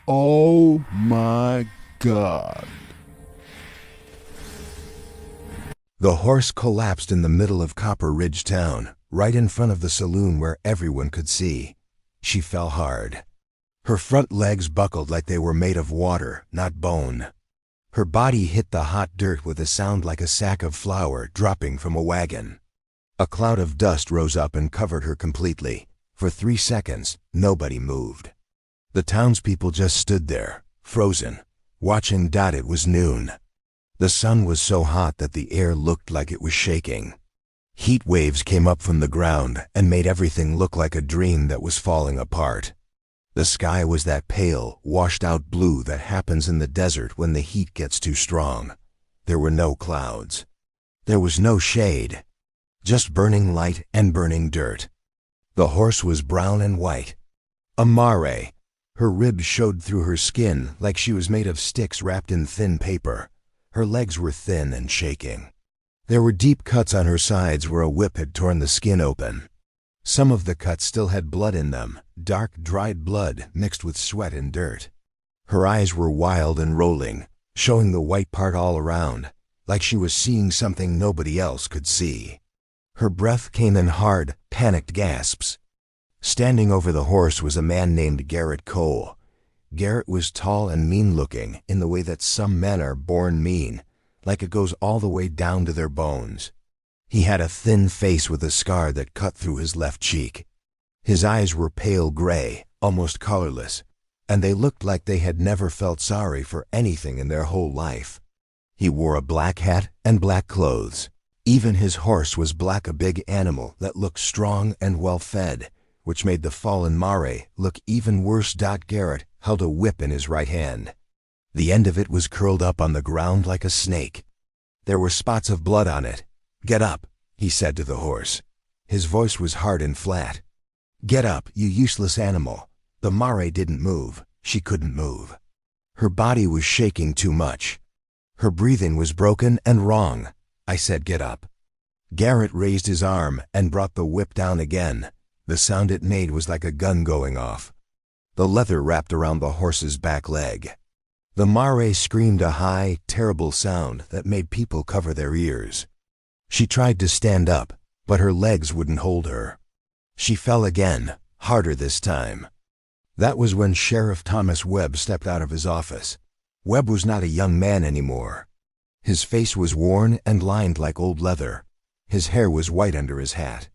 Oh my God. The horse collapsed in the middle of Copper Ridge Town, right in front of the saloon where everyone could see. She fell hard. Her front legs buckled like they were made of water, not bone. Her body hit the hot dirt with a sound like a sack of flour dropping from a wagon. A cloud of dust rose up and covered her completely. For 3 seconds, nobody moved. The townspeople just stood there, frozen, watching. It was noon. The sun was so hot that the air looked like it was shaking. Heat waves came up from the ground and made everything look like a dream that was falling apart. The sky was that pale, washed-out blue that happens in the desert when the heat gets too strong. There were no clouds. There was no shade. Just burning light and burning dirt. The horse was brown and white. A mare. Her ribs showed through her skin like she was made of sticks wrapped in thin paper. Her legs were thin and shaking. There were deep cuts on her sides where a whip had torn the skin open. Some of the cuts still had blood in them, dark, dried blood mixed with sweat and dirt. Her eyes were wild and rolling, showing the white part all around, like she was seeing something nobody else could see. Her breath came in hard, panicked gasps. Standing over the horse was a man named Garrett Cole. Garrett was tall and mean-looking in the way that some men are born mean, like it goes all the way down to their bones. He had a thin face with a scar that cut through his left cheek. His eyes were pale gray, almost colorless, and they looked like they had never felt sorry for anything in their whole life. He wore a black hat and black clothes. Even his horse was black, a big animal that looked strong and well-fed, which made the fallen mare look even worse. Garrett held a whip in his right hand. The end of it was curled up on the ground like a snake. There were spots of blood on it. "Get up," he said to the horse. His voice was hard and flat. "Get up, you useless animal." The mare didn't move. She couldn't move. Her body was shaking too much. Her breathing was broken and wrong. I said, "Get up." Garrett raised his arm and brought the whip down again. The sound it made was like a gun going off. The leather wrapped around the horse's back leg. The mare screamed a high, terrible sound that made people cover their ears. She tried to stand up, but her legs wouldn't hold her. She fell again, harder this time. That was when Sheriff Thomas Webb stepped out of his office. Webb was not a young man anymore. His face was worn and lined like old leather. His hair was white under his hat.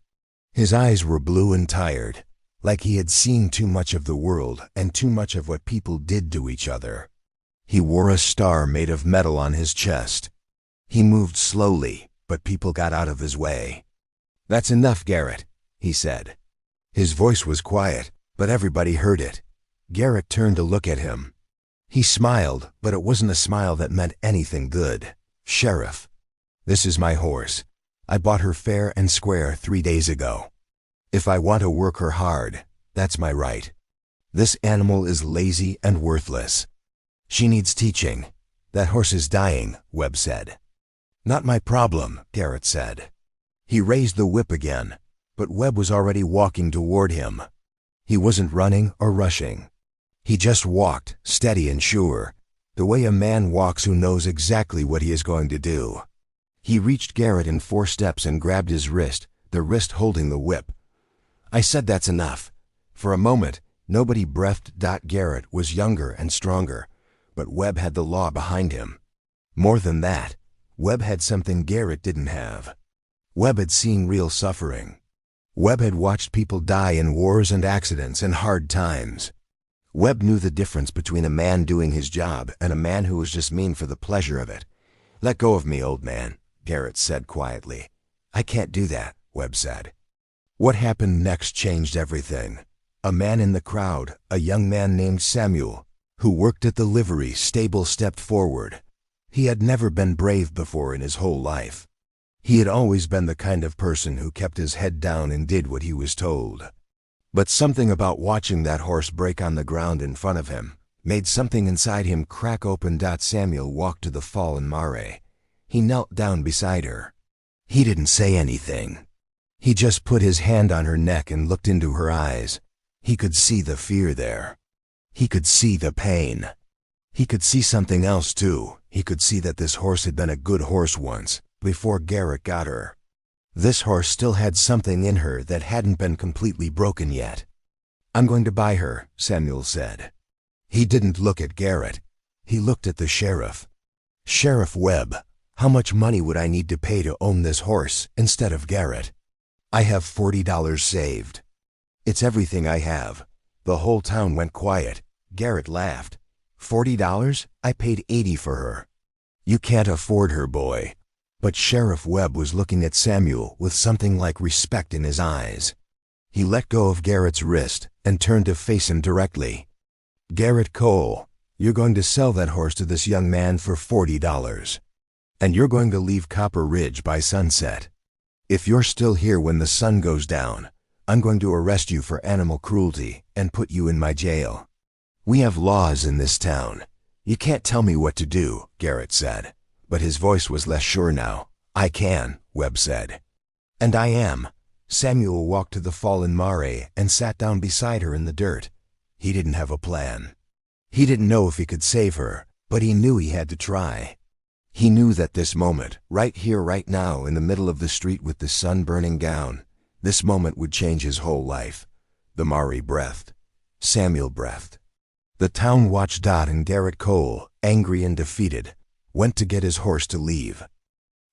His eyes were blue and tired, like he had seen too much of the world and too much of what people did to each other. He wore a star made of metal on his chest. He moved slowly, but people got out of his way. "That's enough, Garrett," he said. His voice was quiet, but everybody heard it. Garrett turned to look at him. He smiled, but it wasn't a smile that meant anything good. "Sheriff, this is my horse. I bought her fair and square 3 days ago. If I want to work her hard, that's my right. This animal is lazy and worthless. She needs teaching. That horse is dying," Webb said. "Not my problem," Garrett said. He raised the whip again, but Webb was already walking toward him. He wasn't running or rushing. He just walked, steady and sure, the way a man walks who knows exactly what he is going to do. He reached Garrett in 4 steps and grabbed his wrist, the wrist holding the whip. I said, "That's enough." For a moment, nobody breathed. Garrett was younger and stronger, but Webb had the law behind him. More than that, Webb had something Garrett didn't have. Webb had seen real suffering. Webb had watched people die in wars and accidents and hard times. Webb knew the difference between a man doing his job and a man who was just mean for the pleasure of it. "Let go of me, old man," Garrett said quietly. "I can't do that," Webb said. What happened next changed everything. A man in the crowd, a young man named Samuel, who worked at the livery stable, stepped forward. He had never been brave before in his whole life. He had always been the kind of person who kept his head down and did what he was told. But something about watching that horse break on the ground in front of him made something inside him crack open. Samuel walked to the fallen mare. He knelt down beside her. He didn't say anything. He just put his hand on her neck and looked into her eyes. He could see the fear there. He could see the pain. He could see something else too. He could see that this horse had been a good horse once, before Garrett got her. This horse still had something in her that hadn't been completely broken yet. "I'm going to buy her," Samuel said. He didn't look at Garrett. He looked at the sheriff. "Sheriff Webb, how much money would I need to pay to own this horse instead of Garrett?" "I have $40 saved." "It's everything I have." The whole town went quiet. Garrett laughed. $40? I paid $80 for her." "You can't afford her, boy." But Sheriff Webb was looking at Samuel with something like respect in his eyes. He let go of Garrett's wrist and turned to face him directly. "Garrett Cole, you're going to sell that horse to this young man for $40. And you're going to leave Copper Ridge by sunset. If you're still here when the sun goes down, I'm going to arrest you for animal cruelty and put you in my jail. We have laws in this town. You can't tell me what to do," Garrett said. But his voice was less sure now. "I can," Webb said. "And I am." Samuel walked to the fallen mare and sat down beside her in the dirt. He didn't have a plan. He didn't know if he could save her, but he knew he had to try. He knew that this moment, right here, right now, in the middle of the street with the sun burning down, this moment would change his whole life. The mare breathed. Samuel breathed. The town watched Dot and Garrett Cole, angry and defeated, went to get his horse to leave.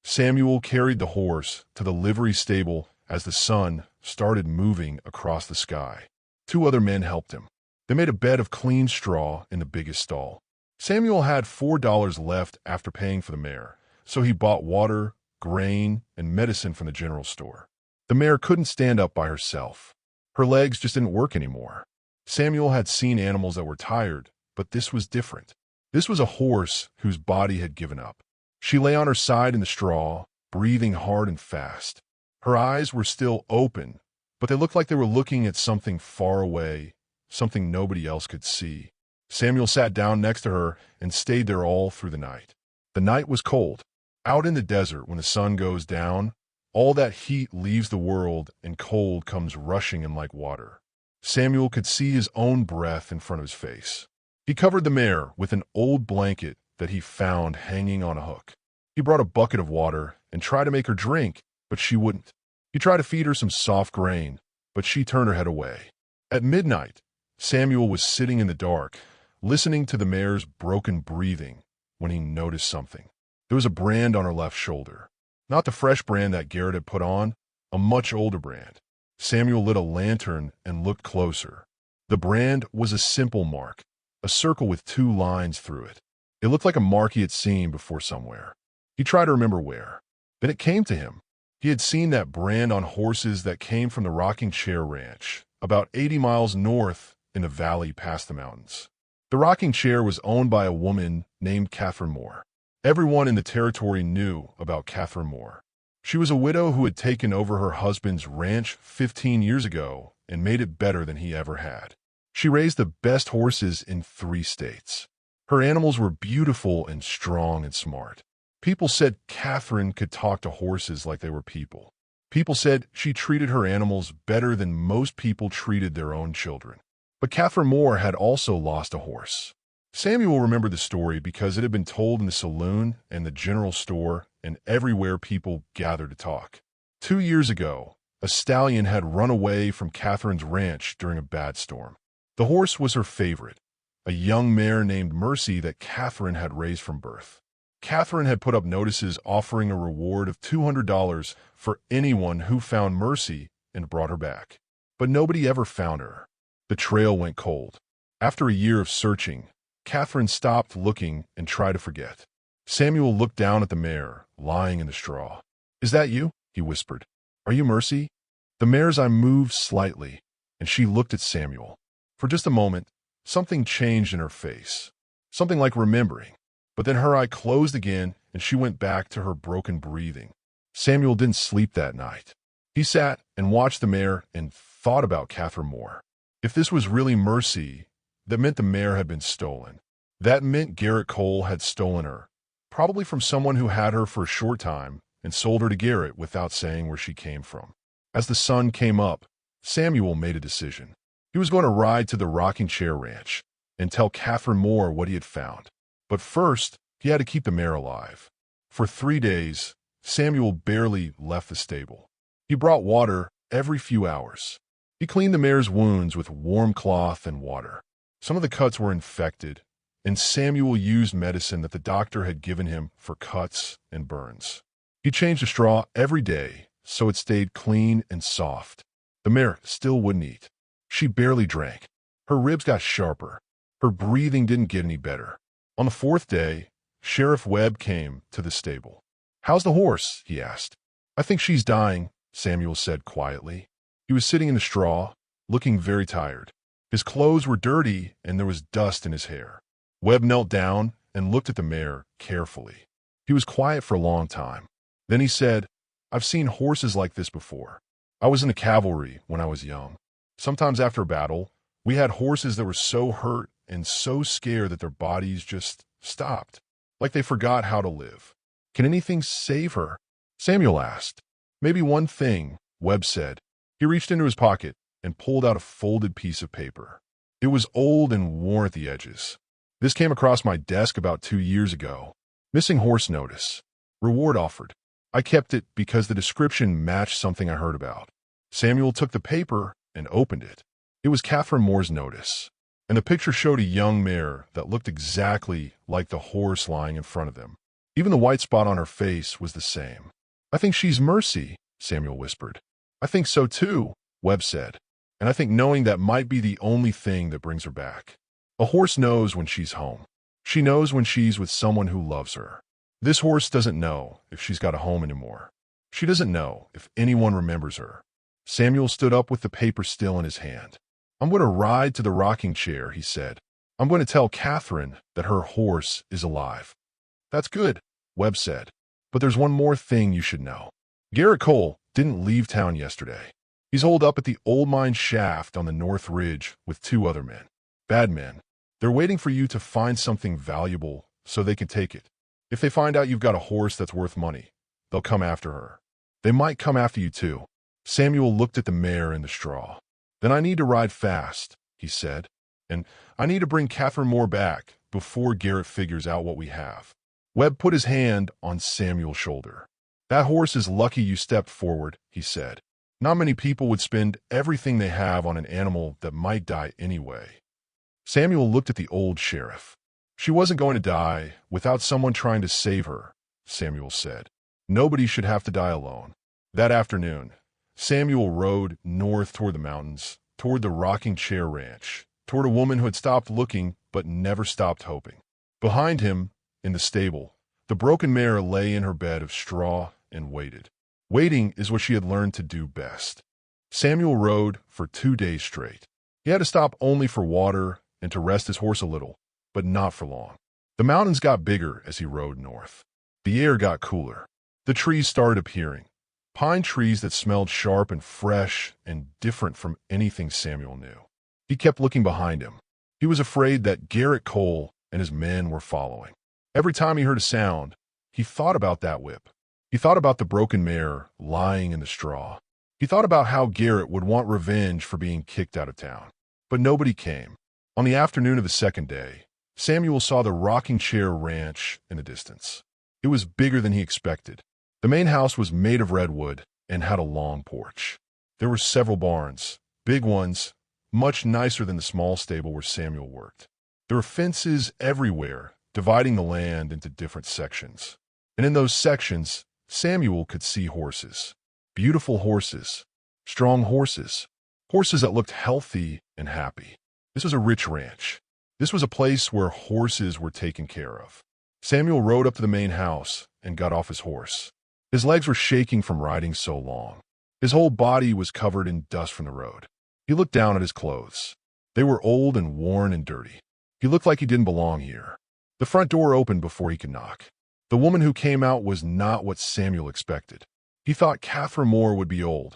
Samuel carried the horse to the livery stable as the sun started moving across the sky. 2 other men helped him. They made a bed of clean straw in the biggest stall. Samuel had $4 left after paying for the mare, so he bought water, grain, and medicine from the general store. The mare couldn't stand up by herself. Her legs just didn't work anymore. Samuel had seen animals that were tired, but this was different. This was a horse whose body had given up. She lay on her side in the straw, breathing hard and fast. Her eyes were still open, but they looked like they were looking at something far away, something nobody else could see. Samuel sat down next to her and stayed there all through the night. The night was cold. Out in the desert, when the sun goes down, all that heat leaves the world and cold comes rushing in like water. Samuel could see his own breath in front of his face. He covered the mare with an old blanket that he found hanging on a hook. He brought a bucket of water and tried to make her drink, but she wouldn't. He tried to feed her some soft grain, but she turned her head away. At midnight, Samuel was sitting in the dark, listening to the mare's broken breathing, when he noticed something. There was a brand on her left shoulder. Not the fresh brand that Garrett had put on, a much older brand. Samuel lit a lantern and looked closer. The brand was a simple mark, a circle with 2 lines through it. It looked like a mark he had seen before somewhere. He tried to remember where. Then it came to him. He had seen that brand on horses that came from the Rocking Chair Ranch, about 80 miles north in the valley past the mountains. The Rocking Chair was owned by a woman named Catherine Moore. Everyone in the territory knew about Catherine Moore. She was a widow who had taken over her husband's ranch 15 years ago and made it better than he ever had. She raised the best horses in 3 states. Her animals were beautiful and strong and smart. People said Catherine could talk to horses like they were people. People said she treated her animals better than most people treated their own children. But Catherine Moore had also lost a horse. Samuel remembered the story because it had been told in the saloon and the general store and everywhere people gathered to talk. 2 years ago, a stallion had run away from Catherine's ranch during a bad storm. The horse was her favorite, a young mare named Mercy that Catherine had raised from birth. Catherine had put up notices offering a reward of $200 for anyone who found Mercy and brought her back. But nobody ever found her. The trail went cold. After a year of searching, Catherine stopped looking and tried to forget. Samuel looked down at the mare, lying in the straw. "Is that you?" he whispered. "Are you Mercy?" The mare's eye moved slightly, and she looked at Samuel. For just a moment, something changed in her face, something like remembering. But then her eye closed again, and she went back to her broken breathing. Samuel didn't sleep that night. He sat and watched the mare and thought about Catherine Moore. If this was really Mercy, that meant the mare had been stolen. That meant Garrett Cole had stolen her, probably from someone who had her for a short time and sold her to Garrett without saying where she came from. As the sun came up, Samuel made a decision. He was going to ride to the Rocking Chair Ranch. and tell Catherine Moore what he had found. But first, he had to keep the mare alive. For 3 days, Samuel barely left the stable. He brought water every few hours. He cleaned the mare's wounds with warm cloth and water. Some of the cuts were infected, and Samuel used medicine that the doctor had given him for cuts and burns. He changed the straw every day so it stayed clean and soft. The mare still wouldn't eat. She barely drank. Her ribs got sharper. Her breathing didn't get any better. On the 4th day, Sheriff Webb came to the stable. "How's the horse?" he asked. "I think she's dying," Samuel said quietly. He was sitting in the straw, looking very tired. His clothes were dirty and there was dust in his hair. Webb knelt down and looked at the mare carefully. He was quiet for a long time. Then he said, "I've seen horses like this before. I was in the cavalry when I was young. Sometimes after a battle, we had horses that were so hurt and so scared that their bodies just stopped, like they forgot how to live. Can anything save her?" Samuel asked. "Maybe one thing," Webb said. He reached into his pocket and pulled out a folded piece of paper. It was old and worn at the edges. "This came across my desk about 2 years ago. Missing horse notice. Reward offered. I kept it because the description matched something I heard about." Samuel took the paper and opened it. It was Catherine Moore's notice, and the picture showed a young mare that looked exactly like the horse lying in front of them. Even the white spot on her face was the same. "I think she's Mercy," Samuel whispered. "I think so too," Webb said. "And I think knowing that might be the only thing that brings her back. A horse knows when she's home. She knows when she's with someone who loves her. This horse doesn't know if she's got a home anymore. She doesn't know if anyone remembers her." Samuel stood up with the paper still in his hand. "I'm going to ride to the rocking chair," he said. "I'm going to tell Catherine that her horse is alive." "That's good," Webb said. "But there's one more thing you should know. Garrett Cole didn't leave town yesterday. He's holed up at the old mine shaft on the North Ridge with 2 other men. Bad men. They're waiting for you to find something valuable so they can take it. If they find out you've got a horse that's worth money, they'll come after her. They might come after you too." Samuel looked at the mare in the straw. "Then I need to ride fast," he said. "And I need to bring Catherine Moore back before Garrett figures out what we have." Webb put his hand on Samuel's shoulder. "That horse is lucky you stepped forward," he said. "Not many people would spend everything they have on an animal that might die anyway." Samuel looked at the old sheriff. "She wasn't going to die without someone trying to save her," Samuel said. "Nobody should have to die alone." That afternoon, Samuel rode north toward the mountains, toward the rocking chair ranch, toward a woman who had stopped looking but never stopped hoping. Behind him, in the stable, the broken mare lay in her bed of straw and waited. Waiting is what she had learned to do best. Samuel rode for 2 days straight. He had to stop only for water and to rest his horse a little, but not for long. The mountains got bigger as he rode north. The air got cooler. The trees started appearing. Pine trees that smelled sharp and fresh and different from anything Samuel knew. He kept looking behind him. He was afraid that Garrett Cole and his men were following. Every time he heard a sound, he thought about that whip. He thought about the broken mare lying in the straw. He thought about how Garrett would want revenge for being kicked out of town. But nobody came. On the afternoon of the 2nd day, Samuel saw the rocking chair ranch in the distance. It was bigger than he expected. The main house was made of redwood and had a long porch. There were several barns, big ones, much nicer than the small stable where Samuel worked. There were fences everywhere, dividing the land into different sections. And in those sections, Samuel could see horses. Beautiful horses. Strong horses. Horses that looked healthy and happy. This was a rich ranch. This was a place where horses were taken care of. Samuel rode up to the main house and got off his horse. His legs were shaking from riding so long. His whole body was covered in dust from the road. He looked down at his clothes. They were old and worn and dirty. He looked like he didn't belong here. The front door opened before he could knock. The woman who came out was not what Samuel expected. He thought Catherine Moore would be old,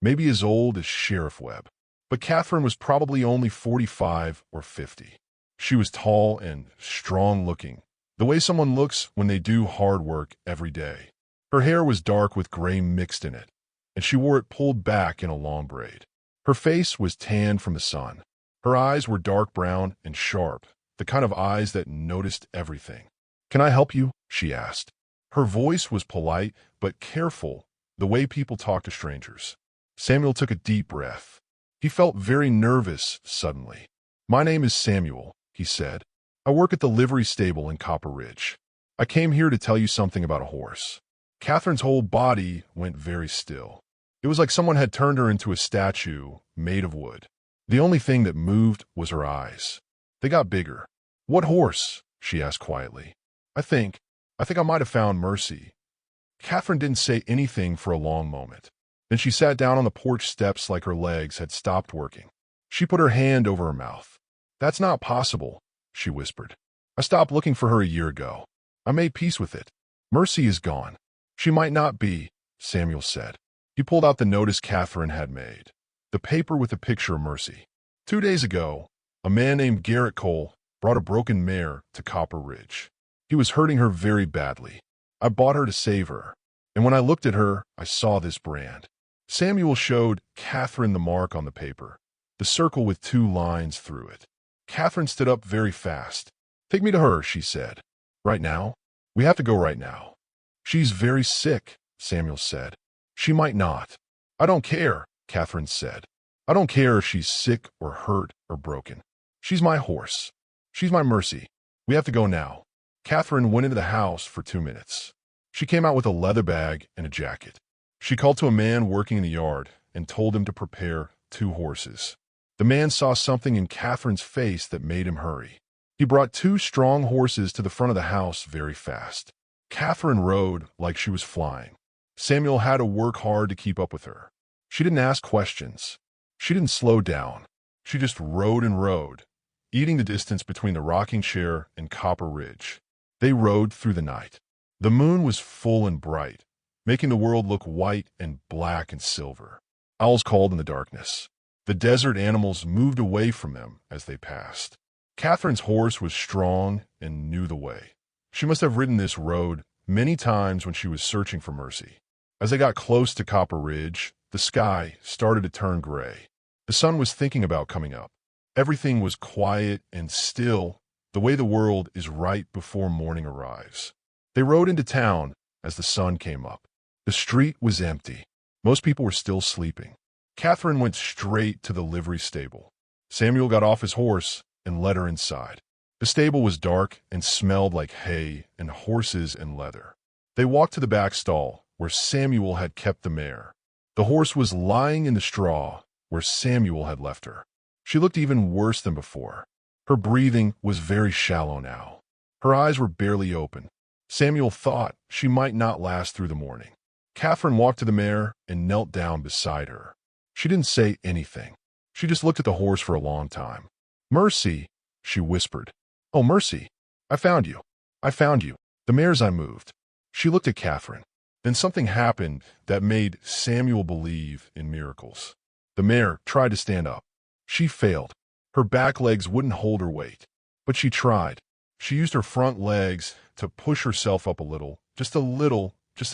maybe as old as Sheriff Webb. But Catherine was probably only 45 or 50. She was tall and strong-looking, the way someone looks when they do hard work every day. Her hair was dark with gray mixed in it, and she wore it pulled back in a long braid. Her face was tanned from the sun. Her eyes were dark brown and sharp, the kind of eyes that noticed everything. "Can I help you?" she asked. Her voice was polite but careful, the way people talk to strangers. Samuel took a deep breath. He felt very nervous suddenly. "My name is Samuel," he said. "I work at the livery stable in Copper Ridge. I came here to tell you something about a horse." Catherine's whole body went very still. It was like someone had turned her into a statue made of wood. The only thing that moved was her eyes. They got bigger. "What horse?" she asked quietly. I think I might have found Mercy." Catherine didn't say anything for a long moment. Then she sat down on the porch steps like her legs had stopped working. She put her hand over her mouth. "That's not possible," she whispered. "I stopped looking for her a year ago. I made peace with it. Mercy is gone." "She might not be," Samuel said. He pulled out the notice Catherine had made, the paper with a picture of Mercy. 2 days ago, a man named Garrett Cole brought a broken mare to Copper Ridge. He was hurting her very badly. I bought her to save her, and when I looked at her, I saw this brand. Samuel showed Catherine the mark on the paper, the circle with 2 lines through it. Catherine stood up very fast. "Take me to her," she said. "Right now? We have to go right now." "She's very sick," Samuel said. "She might not." "I don't care," Catherine said. "I don't care if she's sick or hurt or broken. She's my horse. She's my Mercy. We have to go now." Catherine went into the house for 2 minutes. She came out with a leather bag and a jacket. She called to a man working in the yard and told him to prepare 2 horses. The man saw something in Catherine's face that made him hurry. He brought 2 strong horses to the front of the house very fast. Catherine rode like she was flying. Samuel had to work hard to keep up with her. She didn't ask questions. She didn't slow down. She just rode and rode, eating the distance between the rocking chair and Copper Ridge. They rode through the night. The moon was full and bright, making the world look white and black and silver. Owls called in the darkness. The desert animals moved away from them as they passed. Catherine's horse was strong and knew the way. She must have ridden this road many times when she was searching for Mercy. As they got close to Copper Ridge, the sky started to turn gray. The sun was thinking about coming up. Everything was quiet and still, the way the world is right before morning arrives. They rode into town as the sun came up. The street was empty. Most people were still sleeping. Catherine went straight to the livery stable. Samuel got off his horse and led her inside. The stable was dark and smelled like hay and horses and leather. They walked to the back stall, where Samuel had kept the mare. The horse was lying in the straw where Samuel had left her. She looked even worse than before. Her breathing was very shallow now. Her eyes were barely open. Samuel thought she might not last through the morning. Catherine walked to the mare and knelt down beside her. She didn't say anything. She just looked at the horse for a long time. "Mercy," she whispered. "Oh, Mercy, I found you. I found you. The mare's I moved." She looked at Catherine. Then something happened that made Samuel believe in miracles. The mare tried to stand up. She failed. Her back legs wouldn't hold her weight. But she tried. She used her front legs to push herself up a little, just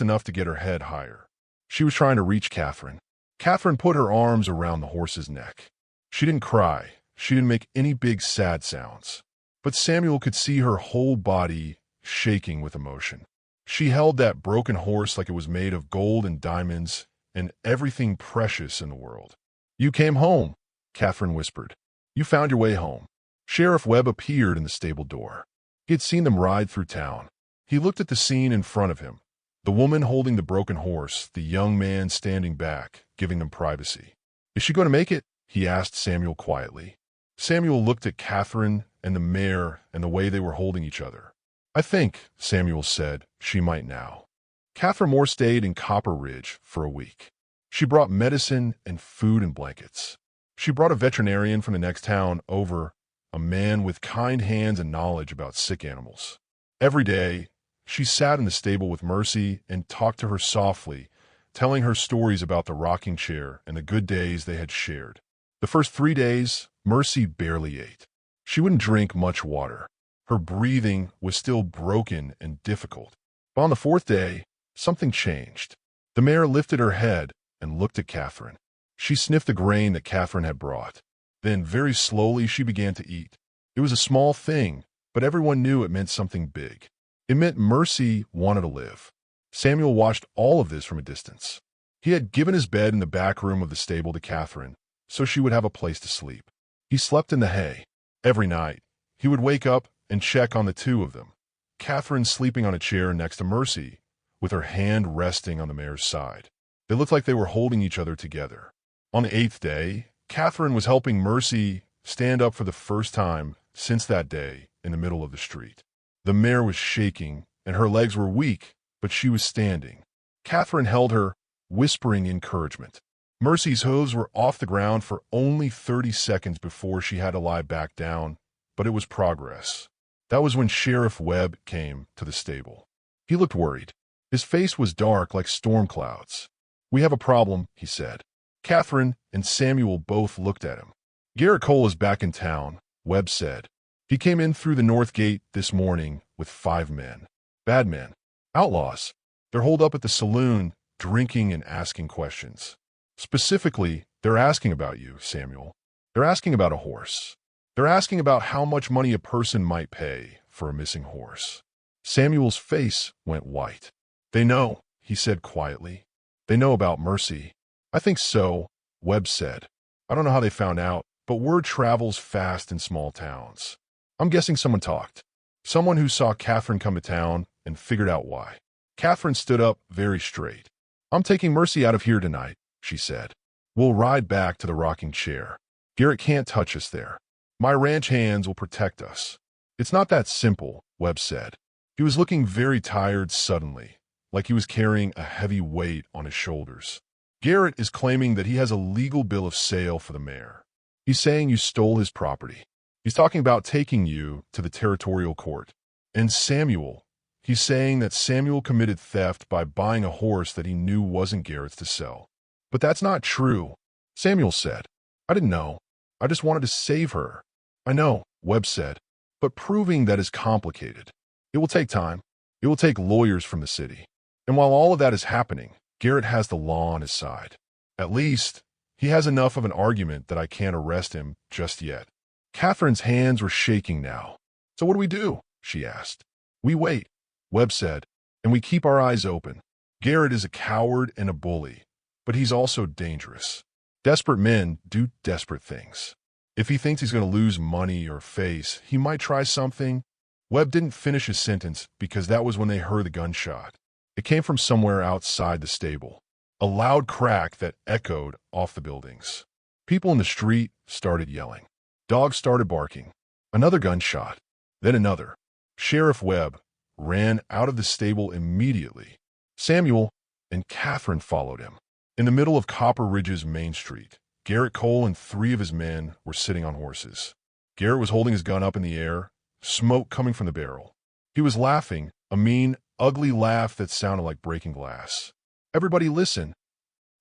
enough to get her head higher. She was trying to reach Catherine. Catherine put her arms around the horse's neck. She didn't cry. She didn't make any big sad sounds. But Samuel could see her whole body shaking with emotion. She held that broken horse like it was made of gold and diamonds and everything precious in the world. "You came home," Catherine whispered. "You found your way home." Sheriff Webb appeared in the stable door. He had seen them ride through town. He looked at the scene in front of him. The woman holding the broken horse, the young man standing back, giving them privacy. "Is she going to make it?" he asked Samuel quietly. Samuel looked at Catherine and the mare and the way they were holding each other. "I think," Samuel said, "she might now." Catherine Moore stayed in Copper Ridge for a week. She brought medicine and food and blankets. She brought a veterinarian from the next town over, a man with kind hands and knowledge about sick animals. Every day, she sat in the stable with Mercy and talked to her softly, telling her stories about the rocking chair and the good days they had shared. The first 3 days, Mercy barely ate. She wouldn't drink much water. Her breathing was still broken and difficult. But on the 4th day, something changed. The mare lifted her head and looked at Catherine. She sniffed the grain that Catherine had brought. Then, very slowly, she began to eat. It was a small thing, but everyone knew it meant something big. It meant Mercy wanted to live. Samuel watched all of this from a distance. He had given his bed in the back room of the stable to Catherine, so she would have a place to sleep. He slept in the hay. Every night, he would wake up and check on the two of them. Catherine sleeping on a chair next to Mercy, with her hand resting on the mare's side. They looked like they were holding each other together. On the 8th day, Catherine was helping Mercy stand up for the first time since that day in the middle of the street. The mare was shaking, and her legs were weak, but she was standing. Catherine held her, whispering encouragement. Mercy's hooves were off the ground for only 30 seconds before she had to lie back down, but it was progress. That was when Sheriff Webb came to the stable. He looked worried. His face was dark like storm clouds. "We have a problem," he said. Catherine and Samuel both looked at him. "Garrett Cole is back in town," Webb said. "He came in through the north gate this morning with 5 men. Bad men. Outlaws. They're holed up at the saloon, drinking and asking questions. Specifically, they're asking about you, Samuel. They're asking about a horse. They're asking about how much money a person might pay for a missing horse." Samuel's face went white. "They know," he said quietly. "They know about Mercy." "I think so," Webb said. "I don't know how they found out, but word travels fast in small towns. I'm guessing someone talked. Someone who saw Catherine come to town and figured out why." Catherine stood up very straight. "I'm taking Mercy out of here tonight," she said. "We'll ride back to the rocking chair. Garrett can't touch us there. My ranch hands will protect us." "It's not that simple," Webb said. He was looking very tired suddenly, like he was carrying a heavy weight on his shoulders. "Garrett is claiming that he has a legal bill of sale for the mare. He's saying you stole his property. He's talking about taking you to the territorial court. And Samuel, he's saying that Samuel committed theft by buying a horse that he knew wasn't Garrett's to sell. But that's not true," Samuel said. "I didn't know. I just wanted to save her." "I know," Webb said, "but proving that is complicated. It will take time. It will take lawyers from the city. And while all of that is happening, Garrett has the law on his side. At least, he has enough of an argument that I can't arrest him just yet." Catherine's hands were shaking now. "So what do we do?" she asked. "We wait," Webb said, "and we keep our eyes open. Garrett is a coward and a bully, but he's also dangerous. Desperate men do desperate things. If he thinks he's going to lose money or face, he might try something." Webb didn't finish his sentence because that was when they heard the gunshot. It came from somewhere outside the stable, a loud crack that echoed off the buildings. People in the street started yelling. Dogs started barking. Another gunshot, then another. Sheriff Webb ran out of the stable immediately. Samuel and Catherine followed him. In the middle of Copper Ridge's Main Street, Garrett Cole and 3 of his men were sitting on horses. Garrett was holding his gun up in the air, smoke coming from the barrel. He was laughing, a mean, ugly laugh that sounded like breaking glass. "Everybody listen,"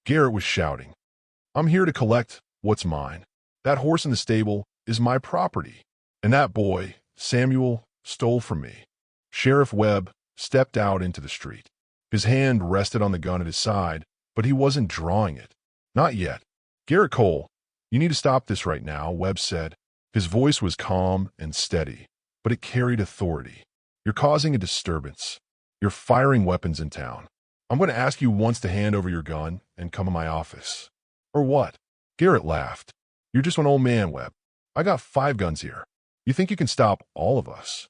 Garrett was shouting. "I'm here to collect what's mine. That horse in the stable is my property, and that boy, Samuel, stole from me." Sheriff Webb stepped out into the street. His hand rested on the gun at his side, but he wasn't drawing it. "Not yet. Garrett Cole, you need to stop this right now," Webb said. His voice was calm and steady, but it carried authority. "You're causing a disturbance. You're firing weapons in town. I'm going to ask you once to hand over your gun and come in my office." "Or what?" Garrett laughed. "You're just an old man, Webb. I got 5 guns here. You think you can stop all of us?"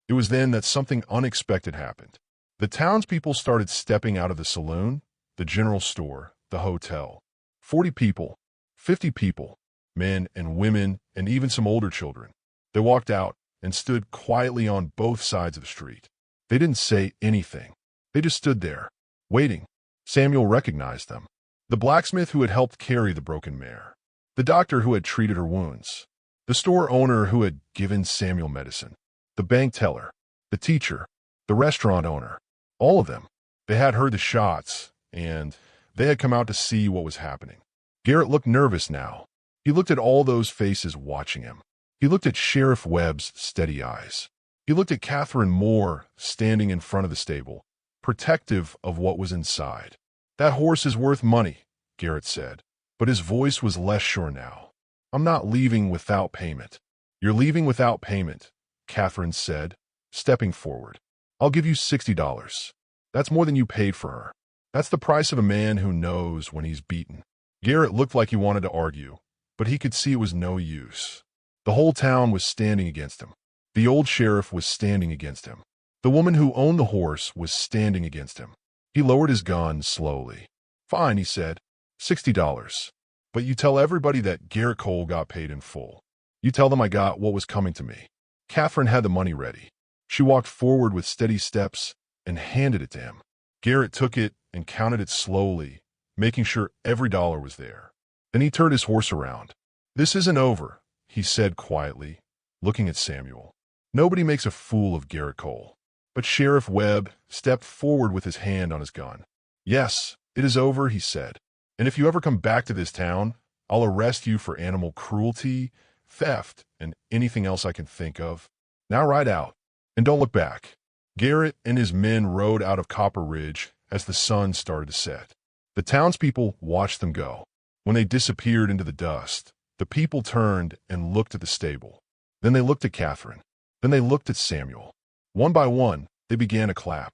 It was then that something unexpected happened. The townspeople started stepping out of the saloon, the general store, the hotel. 40 people, 50 people, men and women, and even some older children. They walked out and stood quietly on both sides of the street. They didn't say anything. They just stood there, waiting. Samuel recognized them. The blacksmith who had helped carry the broken mare. The doctor who had treated her wounds. The store owner who had given Samuel medicine. The bank teller. The teacher. The restaurant owner. All of them. They had heard the shots, and they had come out to see what was happening. Garrett looked nervous now. He looked at all those faces watching him. He looked at Sheriff Webb's steady eyes. He looked at Catherine Moore standing in front of the stable, protective of what was inside. "That horse is worth money," Garrett said, but his voice was less sure now. I'm not leaving without payment. You're leaving without payment, Catherine said, stepping forward. I'll give you $60. That's more than you paid for her. That's the price of a man who knows when he's beaten. Garrett looked like he wanted to argue, but he could see it was no use. The whole town was standing against him. The old sheriff was standing against him. The woman who owned the horse was standing against him. He lowered his gun slowly. Fine, he said. $60. But you tell everybody that Garrett Cole got paid in full. You tell them I got what was coming to me. Catherine had the money ready. She walked forward with steady steps and handed it to him. Garrett took it and counted it slowly, making sure every dollar was there. Then he turned his horse around. This isn't over, he said quietly, looking at Samuel. Nobody makes a fool of Garrett Cole. But Sheriff Webb stepped forward with his hand on his gun. Yes, it is over, he said. And if you ever come back to this town, I'll arrest you for animal cruelty, theft, and anything else I can think of. Now ride out, and don't look back. Garrett and his men rode out of Copper Ridge as the sun started to set. The townspeople watched them go. When they disappeared into the dust, the people turned and looked at the stable. Then they looked at Catherine. Then they looked at Samuel. One by one, they began to clap.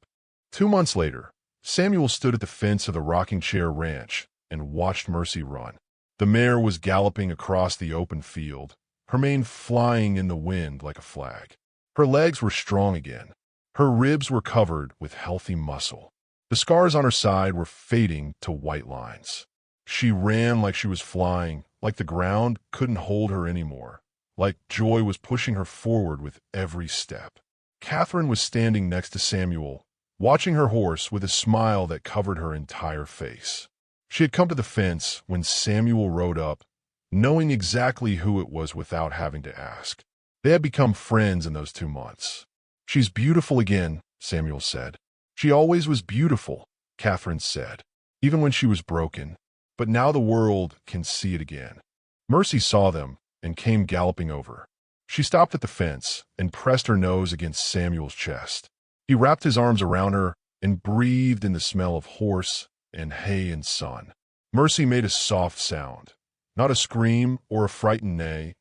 2 months later, Samuel stood at the fence of the Rocking Chair Ranch and watched Mercy run. The mare was galloping across the open field, her mane flying in the wind like a flag. Her legs were strong again. Her ribs were covered with healthy muscle. The scars on her side were fading to white lines. She ran like she was flying, like the ground couldn't hold her anymore, like joy was pushing her forward with every step. Catherine was standing next to Samuel, watching her horse with a smile that covered her entire face. She had come to the fence when Samuel rode up, knowing exactly who it was without having to ask. They had become friends in those 2 months. She's beautiful again, Samuel said. She always was beautiful, Catherine said, even when she was broken. But now the world can see it again. Mercy saw them and came galloping over. She stopped at the fence and pressed her nose against Samuel's chest. He wrapped his arms around her and breathed in the smell of horse and hay and sun. Mercy made a soft sound, not a scream or a frightened neigh,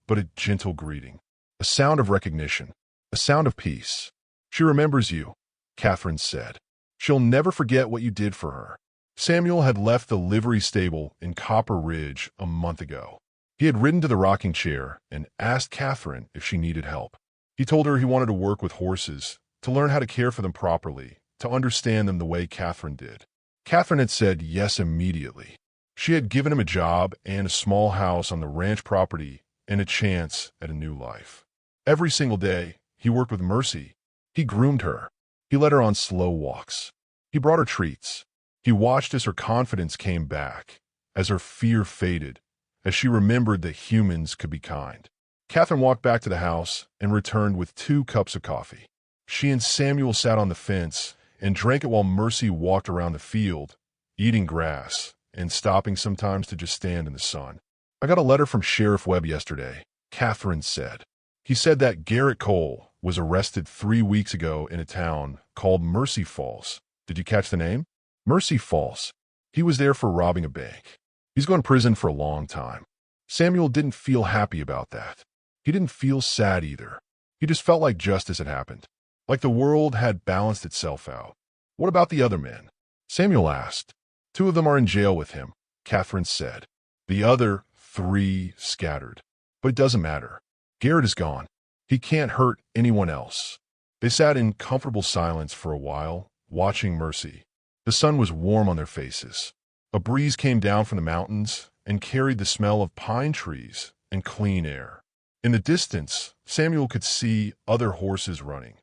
but a gentle greeting, a sound of recognition, a sound of peace. She remembers you, Catherine said. She'll never forget what you did for her. Samuel had left the livery stable in Copper Ridge a month ago. He had ridden to the rocking chair and asked Catherine if she needed help. He told her he wanted to work with horses, to learn how to care for them properly, to understand them the way Catherine did. Catherine had said yes immediately. She had given him a job and a small house on the ranch property and a chance at a new life. Every single day, he worked with Mercy. He groomed her. He led her on slow walks. He brought her treats. He watched as her confidence came back, as her fear faded, as she remembered that humans could be kind. Catherine walked back to the house and returned with 2 cups of coffee. She and Samuel sat on the fence and drank it while Mercy walked around the field, eating grass and stopping sometimes to just stand in the sun. I got a letter from Sheriff Webb yesterday, Catherine said. He said that Garrett Cole was arrested 3 weeks ago in a town called Mercy Falls. Did you catch the name? Mercy Falls. He was there for robbing a bank. He's going to prison for a long time. Samuel didn't feel happy about that. He didn't feel sad either. He just felt like justice had happened, like the world had balanced itself out. What about the other men? Samuel asked. 2 of them are in jail with him, Catherine said. The other 3 scattered. But it doesn't matter. Garrett is gone. He can't hurt anyone else. They sat in comfortable silence for a while, watching Mercy. The sun was warm on their faces. A breeze came down from the mountains and carried the smell of pine trees and clean air. In the distance, Samuel could see other horses running.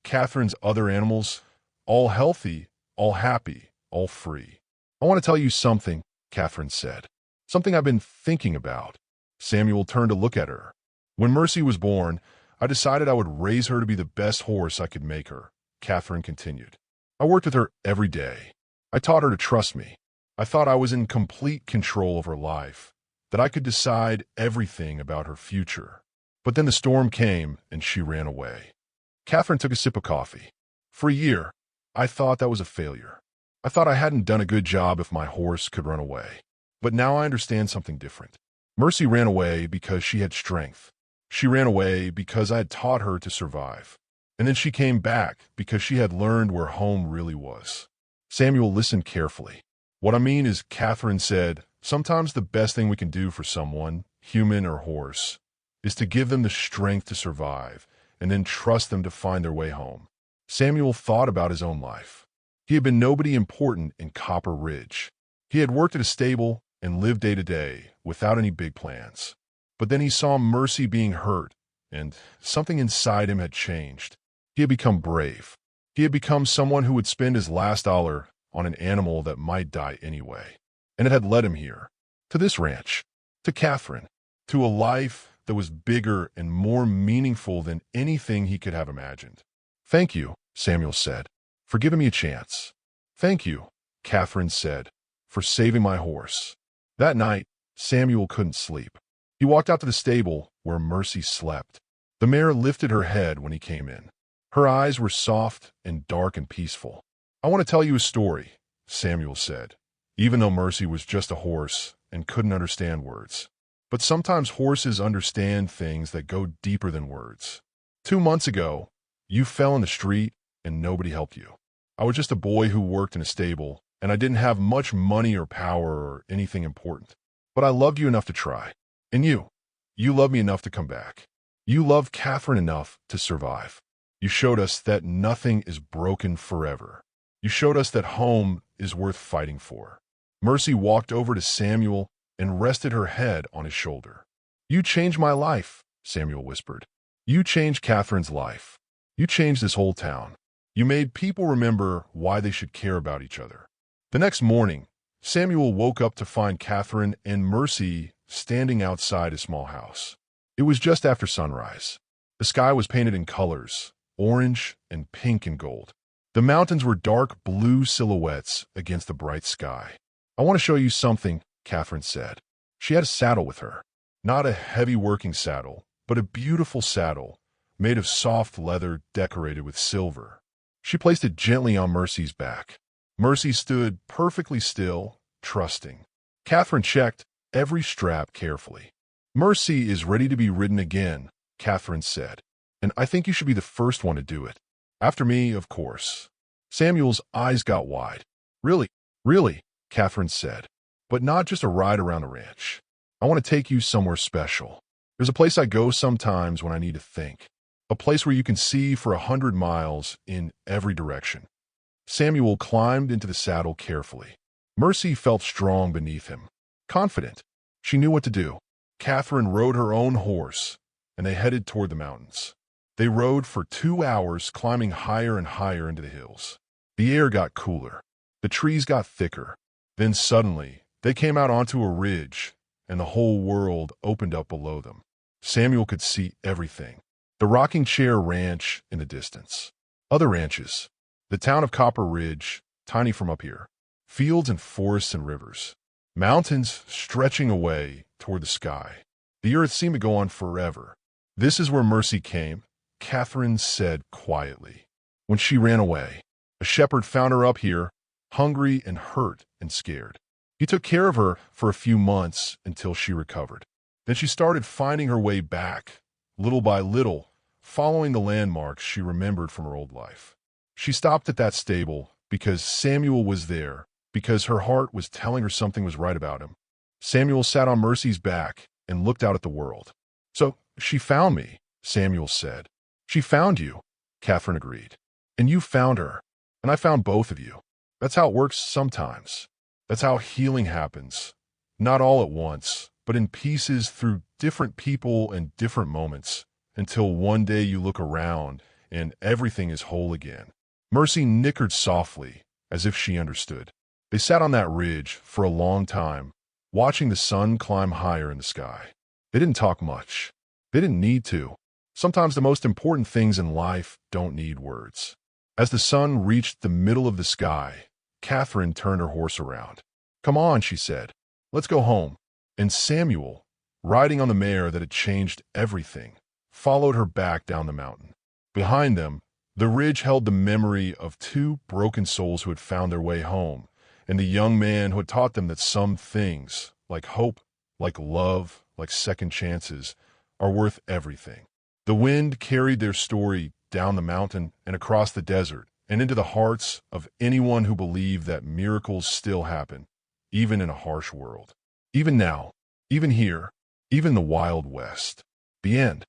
Catherine's other animals, all healthy, all happy, all free. I want to tell you something, Catherine said. Something I've been thinking about. Samuel turned to look at her. When Mercy was born, I decided I would raise her to be the best horse I could make her, Catherine continued. I worked with her every day. I taught her to trust me. I thought I was in complete control of her life, that I could decide everything about her future. But then the storm came and she ran away. Catherine took a sip of coffee. For a year, I thought that was a failure. I thought I hadn't done a good job if my horse could run away. But now I understand something different. Mercy ran away because she had strength. She ran away because I had taught her to survive. And then she came back because she had learned where home really was. Samuel listened carefully. What I mean is, Catherine said, sometimes the best thing we can do for someone, human or horse, is to give them the strength to survive and then trust them to find their way home. Samuel thought about his own life. He had been nobody important in Copper Ridge. He had worked at a stable and lived day to day without any big plans. But then he saw Mercy being hurt, and something inside him had changed. He had become brave. He had become someone who would spend his last dollar on an animal that might die anyway. And it had led him here, to this ranch, to Catherine, to a life that was bigger and more meaningful than anything he could have imagined. "Thank you," Samuel said, "for giving me a chance." "Thank you," Catherine said, "for saving my horse." That night, Samuel couldn't sleep. He walked out to the stable where Mercy slept. The mare lifted her head when he came in. Her eyes were soft and dark and peaceful. "I want to tell you a story," Samuel said, even though Mercy was just a horse and couldn't understand words. But sometimes horses understand things that go deeper than words. 2 months ago, you fell in the street and nobody helped you. I was just a boy who worked in a stable, and I didn't have much money or power or anything important. But I loved you enough to try. And you loved me enough to come back. You loved Catherine enough to survive. You showed us that nothing is broken forever. You showed us that home is worth fighting for. Mercy walked over to Samuel and rested her head on his shoulder. "You changed my life," Samuel whispered. "You changed Catherine's life. You changed this whole town. You made people remember why they should care about each other." The next morning, Samuel woke up to find Catherine and Mercy standing outside a small house. It was just after sunrise. The sky was painted in colors, orange and pink and gold. The mountains were dark blue silhouettes against the bright sky. "I want to show you something," Catherine said. She had a saddle with her. Not a heavy working saddle, but a beautiful saddle made of soft leather decorated with silver. She placed it gently on Mercy's back. Mercy stood perfectly still, trusting. Catherine checked every strap carefully. "Mercy is ready to be ridden again," Catherine said, "and I think you should be the first one to do it. After me, of course." Samuel's eyes got wide. Really, Catherine said, "but not just a ride around the ranch. I want to take you somewhere special. There's a place I go sometimes when I need to think. A place where you can see for 100 miles in every direction." Samuel climbed into the saddle carefully. Mercy felt strong beneath him, confident. She knew what to do. Catherine rode her own horse, and they headed toward the mountains. They rode for 2 hours, climbing higher and higher into the hills. The air got cooler. The trees got thicker. Then suddenly, they came out onto a ridge, and the whole world opened up below them. Samuel could see everything. The rocking chair ranch in the distance. Other ranches. The town of Copper Ridge, tiny from up here. Fields and forests and rivers. Mountains stretching away toward the sky. The earth seemed to go on forever. "This is where Mercy came," Catherine said quietly. "When she ran away, a shepherd found her up here, hungry and hurt and scared. He took care of her for a few months until she recovered. Then she started finding her way back, little by little, following the landmarks she remembered from her old life. She stopped at that stable because Samuel was there, because her heart was telling her something was right about him." Samuel sat on Mercy's back and looked out at the world. "So she found me," Samuel said. "She found you," Catherine agreed. "And you found her, and I found both of you. That's how it works sometimes. That's how healing happens. Not all at once, but in pieces through different people and different moments, until one day you look around and everything is whole again." Mercy nickered softly, as if she understood. They sat on that ridge for a long time, watching the sun climb higher in the sky. They didn't talk much. They didn't need to. Sometimes the most important things in life don't need words. As the sun reached the middle of the sky, Catherine turned her horse around. "Come on," she said. "Let's go home." And Samuel, riding on the mare that had changed everything, followed her back down the mountain. Behind them, the ridge held the memory of 2 broken souls who had found their way home, and the young man who had taught them that some things, like hope, like love, like second chances, are worth everything. The wind carried their story down the mountain and across the desert and into the hearts of anyone who believed that miracles still happen, even in a harsh world. Even now, even here, even in the Wild West. The end.